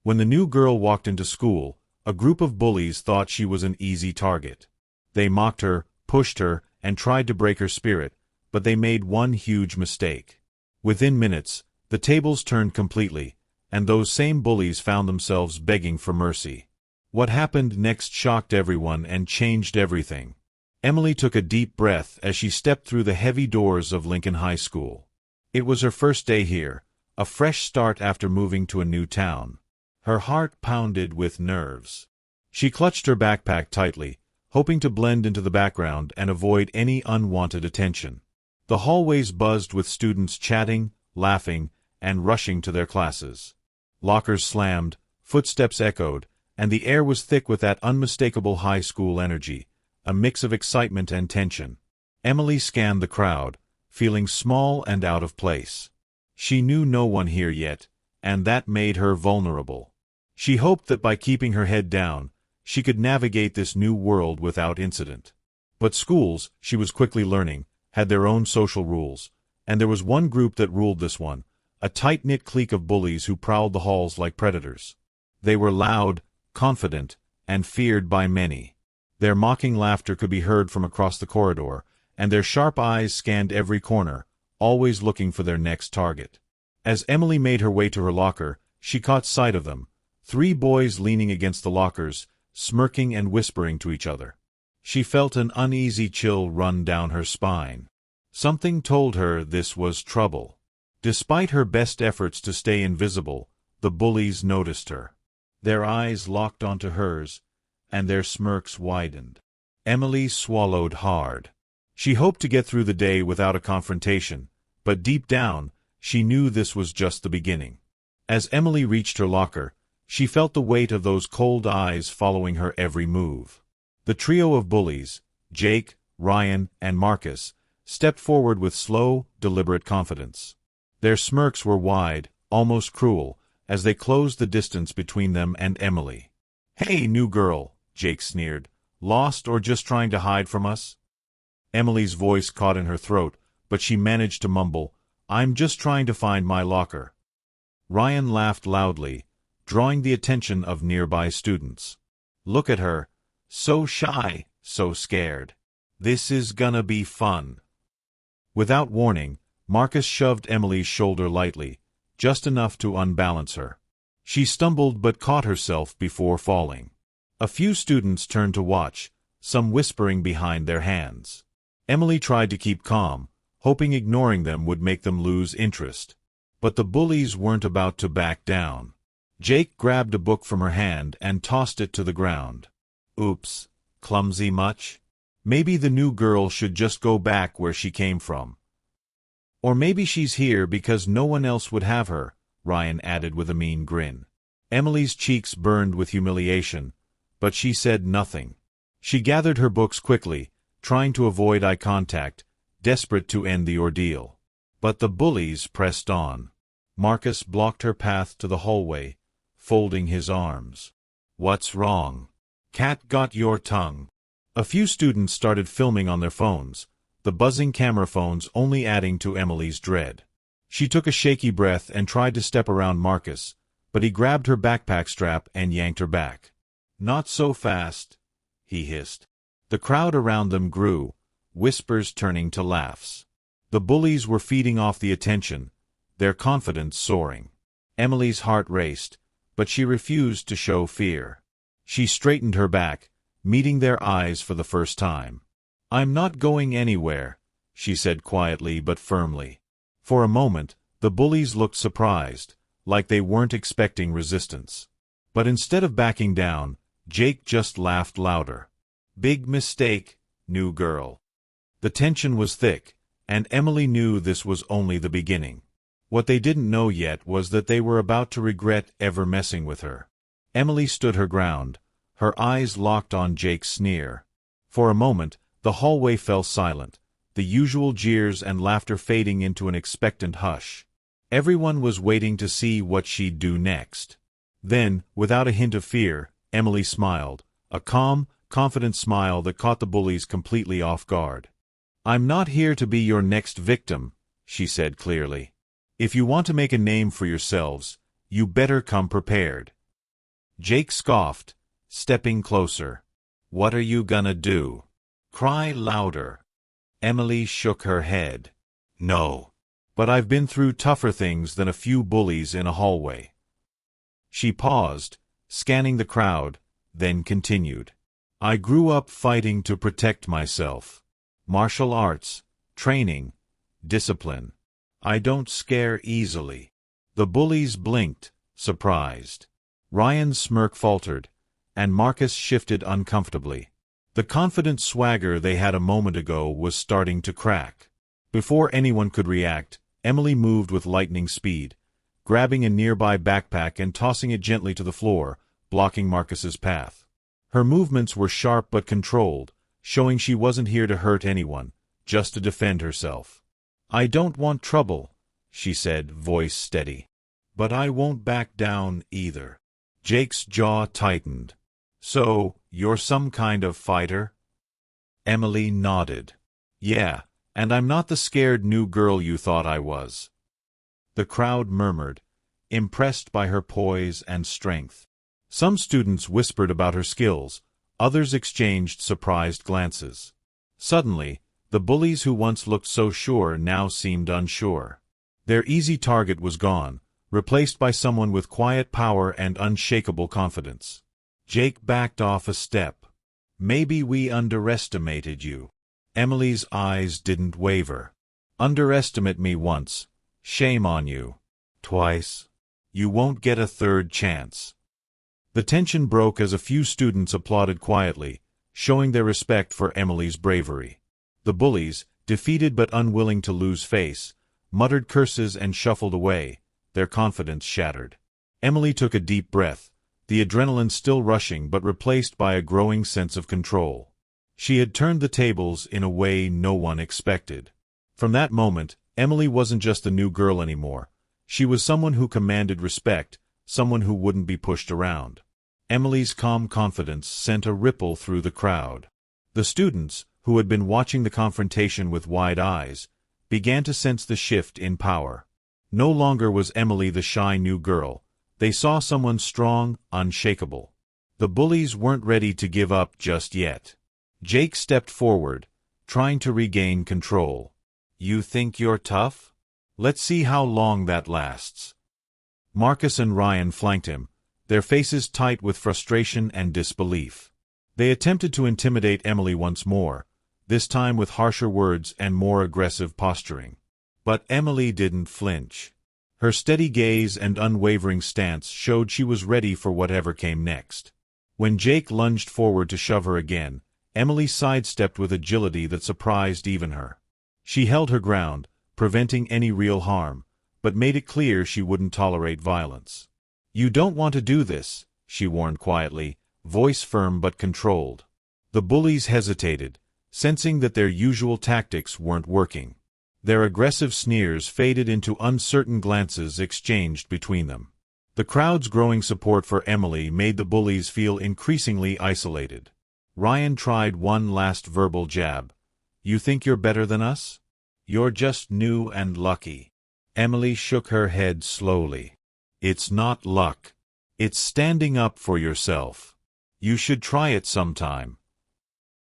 When the new girl walked into school, a group of bullies thought she was an easy target. They mocked her, pushed her, and tried to break her spirit, but they made one huge mistake. Within minutes, the tables turned completely, and those same bullies found themselves begging for mercy. What happened next shocked everyone and changed everything. Emily took a deep breath as she stepped through the heavy doors of Lincoln High School. It was her first day here, a fresh start after moving to a new town. Her heart pounded with nerves. She clutched her backpack tightly, hoping to blend into the background and avoid any unwanted attention. The hallways buzzed with students chatting, laughing, and rushing to their classes. Lockers slammed, footsteps echoed, and the air was thick with that unmistakable high school energy, a mix of excitement and tension. Emily scanned the crowd, feeling small and out of place. She knew no one here yet, and that made her vulnerable. She hoped that by keeping her head down, she could navigate this new world without incident. But schools, she was quickly learning, had their own social rules, and there was one group that ruled this one, a tight-knit clique of bullies who prowled the halls like predators. They were loud, confident, and feared by many. Their mocking laughter could be heard from across the corridor, and their sharp eyes scanned every corner, always looking for their next target. As Emily made her way to her locker, she caught sight of them, 3 boys leaning against the lockers, smirking and whispering to each other. She felt an uneasy chill run down her spine. Something told her this was trouble. Despite her best efforts to stay invisible, the bullies noticed her. Their eyes locked onto hers, and their smirks widened. Emily swallowed hard. She hoped to get through the day without a confrontation, but deep down, she knew this was just the beginning. As Emily reached her locker, she felt the weight of those cold eyes following her every move. The trio of bullies, Jake, Ryan, and Marcus, stepped forward with slow, deliberate confidence. Their smirks were wide, almost cruel, as they closed the distance between them and Emily. "Hey, new girl," Jake sneered. "Lost or just trying to hide from us?" Emily's voice caught in her throat, but she managed to mumble, "I'm just trying to find my locker." Ryan laughed loudly, drawing the attention of nearby students. "Look at her. So shy, so scared. This is gonna be fun." Without warning, Marcus shoved Emily's shoulder lightly, just enough to unbalance her. She stumbled but caught herself before falling. A few students turned to watch, some whispering behind their hands. Emily tried to keep calm, hoping ignoring them would make them lose interest. But the bullies weren't about to back down. Jake grabbed a book from her hand and tossed it to the ground. "Oops, clumsy much? Maybe the new girl should just go back where she came from. Or maybe she's here because no one else would have her," Ryan added with a mean grin. Emily's cheeks burned with humiliation, but she said nothing. She gathered her books quickly, trying to avoid eye contact, desperate to end the ordeal. But the bullies pressed on. Marcus blocked her path to the hallway, folding his arms. "What's wrong? Cat got your tongue?" A few students started filming on their phones, the buzzing camera phones only adding to Emily's dread. She took a shaky breath and tried to step around Marcus, but he grabbed her backpack strap and yanked her back. "Not so fast," he hissed. The crowd around them grew, whispers turning to laughs. The bullies were feeding off the attention, their confidence soaring. Emily's heart raced, but she refused to show fear. She straightened her back, meeting their eyes for the first time. "I'm not going anywhere," she said quietly but firmly. For a moment, the bullies looked surprised, like they weren't expecting resistance. But instead of backing down, Jake just laughed louder. "Big mistake, new girl." The tension was thick, and Emily knew this was only the beginning. What they didn't know yet was that they were about to regret ever messing with her. Emily stood her ground, her eyes locked on Jake's sneer. For a moment, the hallway fell silent, the usual jeers and laughter fading into an expectant hush. Everyone was waiting to see what she'd do next. Then, without a hint of fear, Emily smiled, a calm, confident smile that caught the bullies completely off guard. "I'm not here to be your next victim," she said clearly. "If you want to make a name for yourselves, you better come prepared." Jake scoffed, stepping closer. "What are you gonna do? Cry louder?" Emily shook her head. "No. But I've been through tougher things than a few bullies in a hallway." She paused, scanning the crowd, then continued. "I grew up fighting to protect myself. Martial arts, training, discipline. I don't scare easily." The bullies blinked, surprised. Ryan's smirk faltered, and Marcus shifted uncomfortably. The confident swagger they had a moment ago was starting to crack. Before anyone could react, Emily moved with lightning speed, grabbing a nearby backpack and tossing it gently to the floor, blocking Marcus's path. Her movements were sharp but controlled, showing she wasn't here to hurt anyone, just to defend herself. "I don't want trouble," she said, voice steady. "But I won't back down either." Jake's jaw tightened. "So, you're some kind of fighter?" Emily nodded. "Yeah, and I'm not the scared new girl you thought I was." The crowd murmured, impressed by her poise and strength. Some students whispered about her skills, others exchanged surprised glances. Suddenly, the bullies who once looked so sure now seemed unsure. Their easy target was gone, replaced by someone with quiet power and unshakable confidence. Jake backed off a step. "Maybe we underestimated you." Emily's eyes didn't waver. "Underestimate me once. Shame on you. Twice. You won't get a third chance." The tension broke as a few students applauded quietly, showing their respect for Emily's bravery. The bullies, defeated but unwilling to lose face, muttered curses and shuffled away, their confidence shattered. Emily took a deep breath, the adrenaline still rushing but replaced by a growing sense of control. She had turned the tables in a way no one expected. From that moment, Emily wasn't just a new girl anymore. She was someone who commanded respect, someone who wouldn't be pushed around. Emily's calm confidence sent a ripple through the crowd. The students, who had been watching the confrontation with wide eyes, began to sense the shift in power. No longer was Emily the shy new girl. They saw someone strong, unshakable. The bullies weren't ready to give up just yet. Jake stepped forward, trying to regain control. "You think you're tough? Let's see how long that lasts." Marcus and Ryan flanked him, their faces tight with frustration and disbelief. They attempted to intimidate Emily once more, this time with harsher words and more aggressive posturing. But Emily didn't flinch. Her steady gaze and unwavering stance showed she was ready for whatever came next. When Jake lunged forward to shove her again, Emily sidestepped with agility that surprised even her. She held her ground, preventing any real harm, but made it clear she wouldn't tolerate violence. "You don't want to do this," she warned quietly, voice firm but controlled. The bullies hesitated, sensing that their usual tactics weren't working. Their aggressive sneers faded into uncertain glances exchanged between them. The crowd's growing support for Emily made the bullies feel increasingly isolated. Ryan tried one last verbal jab. "You think you're better than us? You're just new and lucky." Emily shook her head slowly. "It's not luck. It's standing up for yourself. You should try it sometime."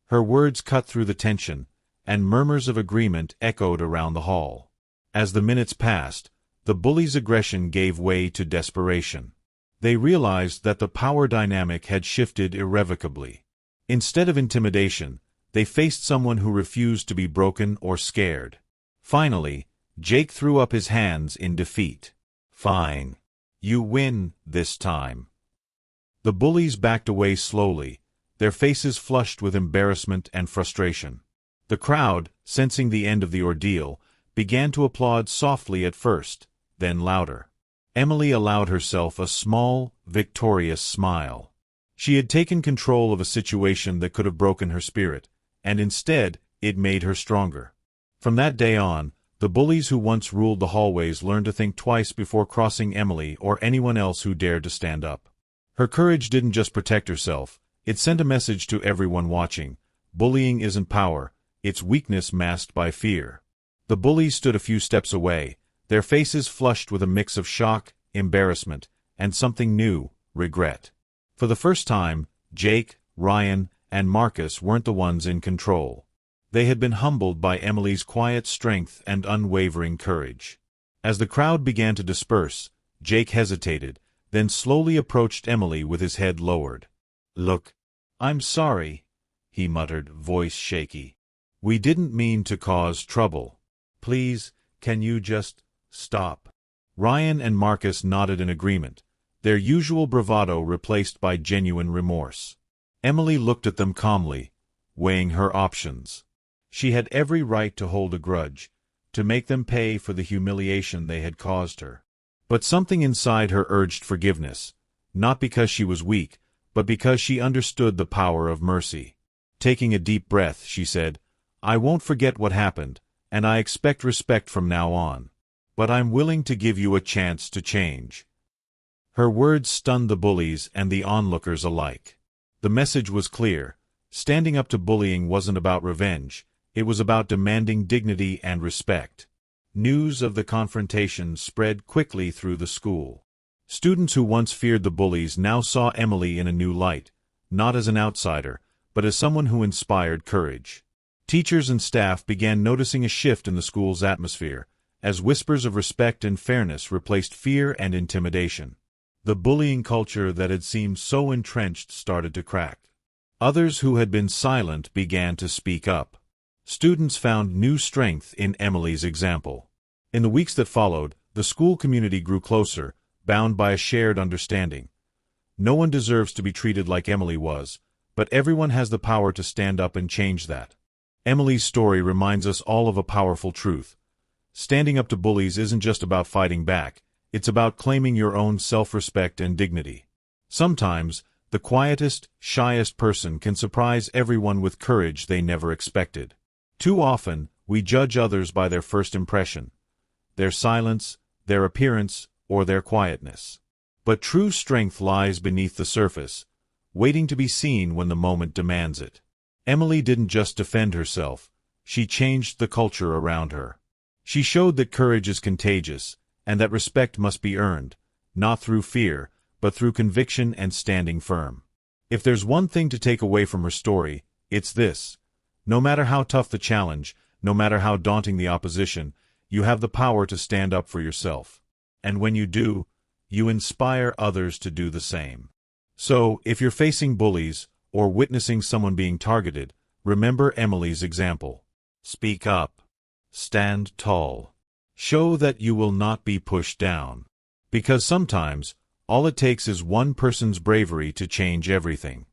Her words cut through the tension, and murmurs of agreement echoed around the hall. As the minutes passed, the bullies' aggression gave way to desperation. They realized that the power dynamic had shifted irrevocably. Instead of intimidation, they faced someone who refused to be broken or scared. Finally, Jake threw up his hands in defeat. "Fine. You win this time." The bullies backed away slowly, their faces flushed with embarrassment and frustration. The crowd, sensing the end of the ordeal, began to applaud softly at first, then louder. Emily allowed herself a small, victorious smile. She had taken control of a situation that could have broken her spirit, and instead, it made her stronger. From that day on, the bullies who once ruled the hallways learned to think twice before crossing Emily or anyone else who dared to stand up. Her courage didn't just protect herself, it sent a message to everyone watching. Bullying isn't power, it's weakness masked by fear. The bullies stood a few steps away, their faces flushed with a mix of shock, embarrassment, and something new, regret. For the first time, Jake, Ryan, and Marcus weren't the ones in control. They had been humbled by Emily's quiet strength and unwavering courage. As the crowd began to disperse, Jake hesitated, then slowly approached Emily with his head lowered. "Look, I'm sorry," he muttered, voice shaky. "We didn't mean to cause trouble. Please, can you just stop?" Ryan and Marcus nodded in agreement, their usual bravado replaced by genuine remorse. Emily looked at them calmly, weighing her options. She had every right to hold a grudge, to make them pay for the humiliation they had caused her. But something inside her urged forgiveness, not because she was weak, but because she understood the power of mercy. Taking a deep breath, she said, "I won't forget what happened, and I expect respect from now on. But I'm willing to give you a chance to change." Her words stunned the bullies and the onlookers alike. The message was clear. Standing up to bullying wasn't about revenge, it was about demanding dignity and respect. News of the confrontation spread quickly through the school. Students who once feared the bullies now saw Emily in a new light, not as an outsider, but as someone who inspired courage. Teachers and staff began noticing a shift in the school's atmosphere, as whispers of respect and fairness replaced fear and intimidation. The bullying culture that had seemed so entrenched started to crack. Others who had been silent began to speak up. Students found new strength in Emily's example. In the weeks that followed, the school community grew closer, bound by a shared understanding. No one deserves to be treated like Emily was, but everyone has the power to stand up and change that. Emily's story reminds us all of a powerful truth. Standing up to bullies isn't just about fighting back, it's about claiming your own self-respect and dignity. Sometimes, the quietest, shyest person can surprise everyone with courage they never expected. Too often, we judge others by their first impression, their silence, their appearance, or their quietness. But true strength lies beneath the surface, waiting to be seen when the moment demands it. Emily didn't just defend herself, she changed the culture around her. She showed that courage is contagious, and that respect must be earned, not through fear, but through conviction and standing firm. If there's one thing to take away from her story, it's this. No matter how tough the challenge, no matter how daunting the opposition, you have the power to stand up for yourself. And when you do, you inspire others to do the same. So, if you're facing bullies, or witnessing someone being targeted, remember Emily's example. Speak up. Stand tall. Show that you will not be pushed down. Because sometimes, all it takes is one person's bravery to change everything.